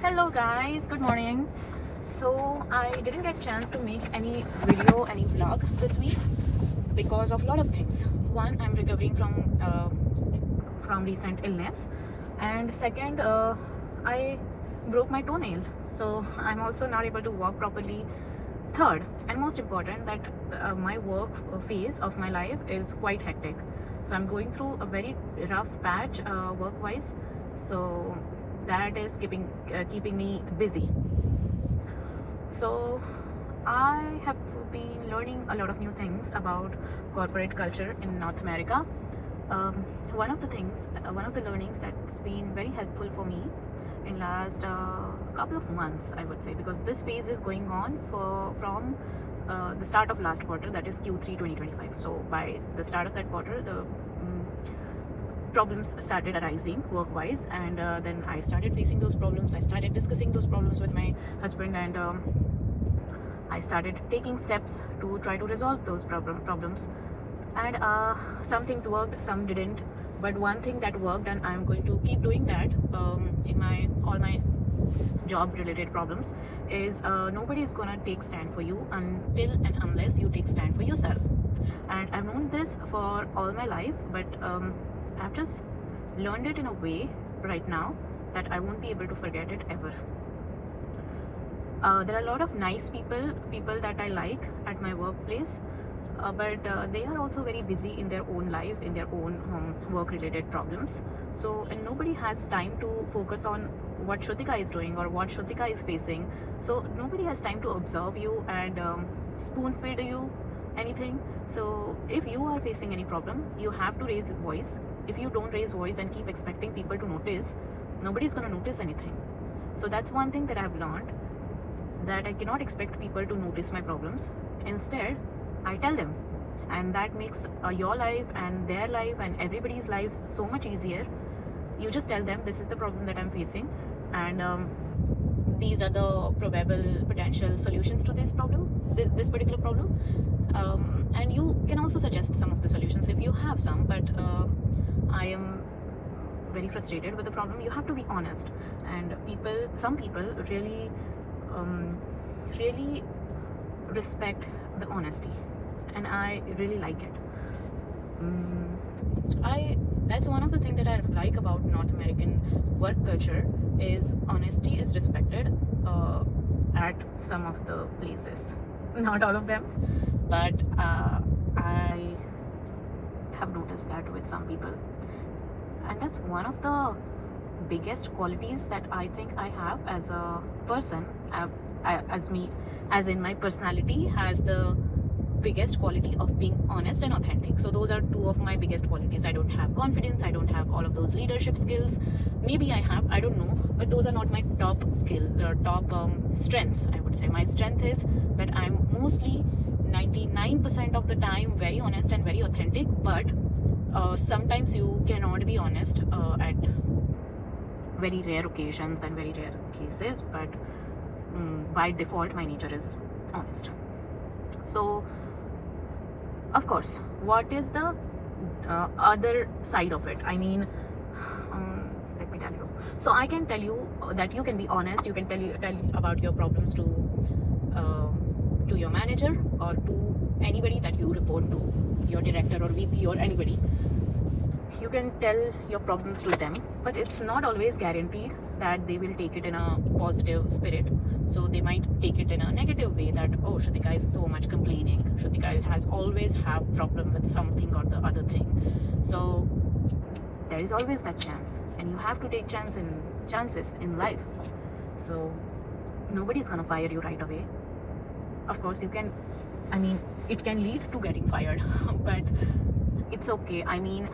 Hello guys, good morning. So I didn't get chance to make any video, any vlog this week because of a lot of things. One, I'm recovering from recent illness, and second, I broke my toenail, so I'm also not able to walk properly. Third, and most important, that my work phase of my life is quite hectic. So I'm going through a very rough patch work-wise. So that is keeping me busy. So I have been learning a lot of new things about corporate culture in North America. One of the learnings that's been very helpful for me in last couple of months, I would say, because this phase is going on from the start of last quarter, that is Q3 2025. So by the start of that quarter, the problems started arising work-wise, and then I started facing those problems. I started discussing those problems with my husband, and I started taking steps to try to resolve those problems. And some things worked, some didn't. But one thing that worked, and I'm going to keep doing that in all my job-related problems, is nobody is gonna take stand for you until and unless you take stand for yourself. And I've known this for all my life, but I've just learned it in a way right now that I won't be able to forget it ever. There are a lot of nice people that I like at my workplace, but they are also very busy in their own life, in their own work-related problems. So, and nobody has time to focus on what Shrutika is doing or what Shrutika is facing. So nobody has time to observe you and spoon-feed you anything. So if you are facing any problem, you have to raise voice. If you don't raise voice and keep expecting people to notice, nobody's going to notice anything. So that's one thing that I've learned, that I cannot expect people to notice my problems. Instead, I tell them, and that makes your life and their life and everybody's lives so much easier. You just tell them, this is the problem that I'm facing, and these are the probable potential solutions to this particular problem, and you can also suggest some of the solutions if you have some. But I am very frustrated with the problem. You have to be honest, and some people really respect the honesty, and I really like it. That's one of the things that I like about North American work culture, is honesty is respected at some of the places, not all of them, but I have noticed that with some people, and that's one of the biggest qualities that I think I have as a person, as in my personality has the biggest quality of being honest and authentic. So those are two of my biggest qualities. I don't have confidence, I don't have all of those leadership skills. Maybe I have, I don't know, but those are not my top skill or top strengths, I would say. My strength is that I'm mostly 99% of the time very honest and very authentic, but sometimes you cannot be honest at very rare occasions and very rare cases, but by default my nature is honest. So of course, what is the other side of it? I mean, let me tell you. So I can tell you that you can be honest. You can tell about your problems to your manager or to anybody that you report to, your director or VP or anybody. You can tell your problems to them, but it's not always guaranteed that they will take it in a positive spirit. So they might take it in a negative way, that, oh, Shrutika is so much complaining. Shrutika has always have problem with something or the other thing. So there is always that chance, and you have to take chances in life. So nobody's gonna fire you right away. Of course, it can lead to getting fired, but it's okay. I mean,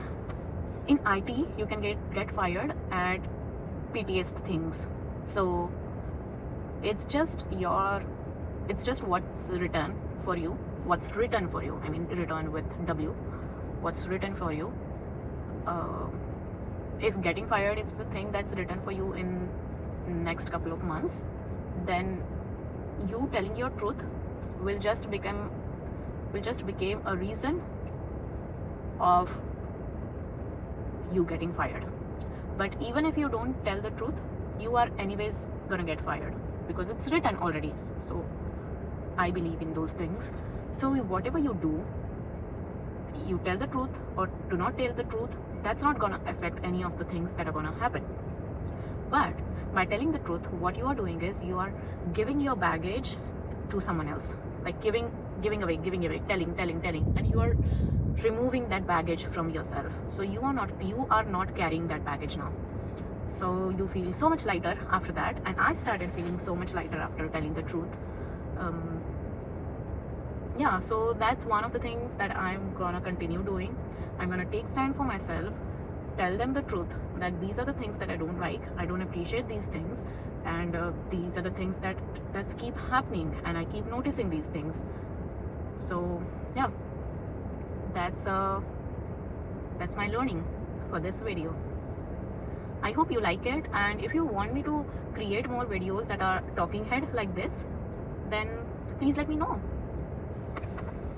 in IT, you can get fired at pettiest things. So it's just what's written for you. I mean, written with W. What's written for you. If getting fired is the thing that's written for you in next couple of months, then you telling your truth will just become a reason of you getting fired. But even if you don't tell the truth, you are anyways gonna get fired because it's written already. So I believe in those things. So whatever you do, you tell the truth or do not tell the truth, that's not gonna affect any of the things that are gonna happen. But by telling the truth, what you are doing is you are giving your baggage to someone else, like giving away, telling, and you are removing that baggage from yourself. So you are not carrying that baggage now. So you feel so much lighter after that, and I started feeling so much lighter after telling the truth. Yeah, so that's one of the things that I'm gonna continue doing. I'm gonna take stand for myself, tell them the truth that these are the things that I don't like, I don't appreciate these things, and these are the things that keep happening, and I keep noticing these things. So yeah, that's my learning for this video. I hope you like it, and if you want me to create more videos that are talking head like this, then please let me know.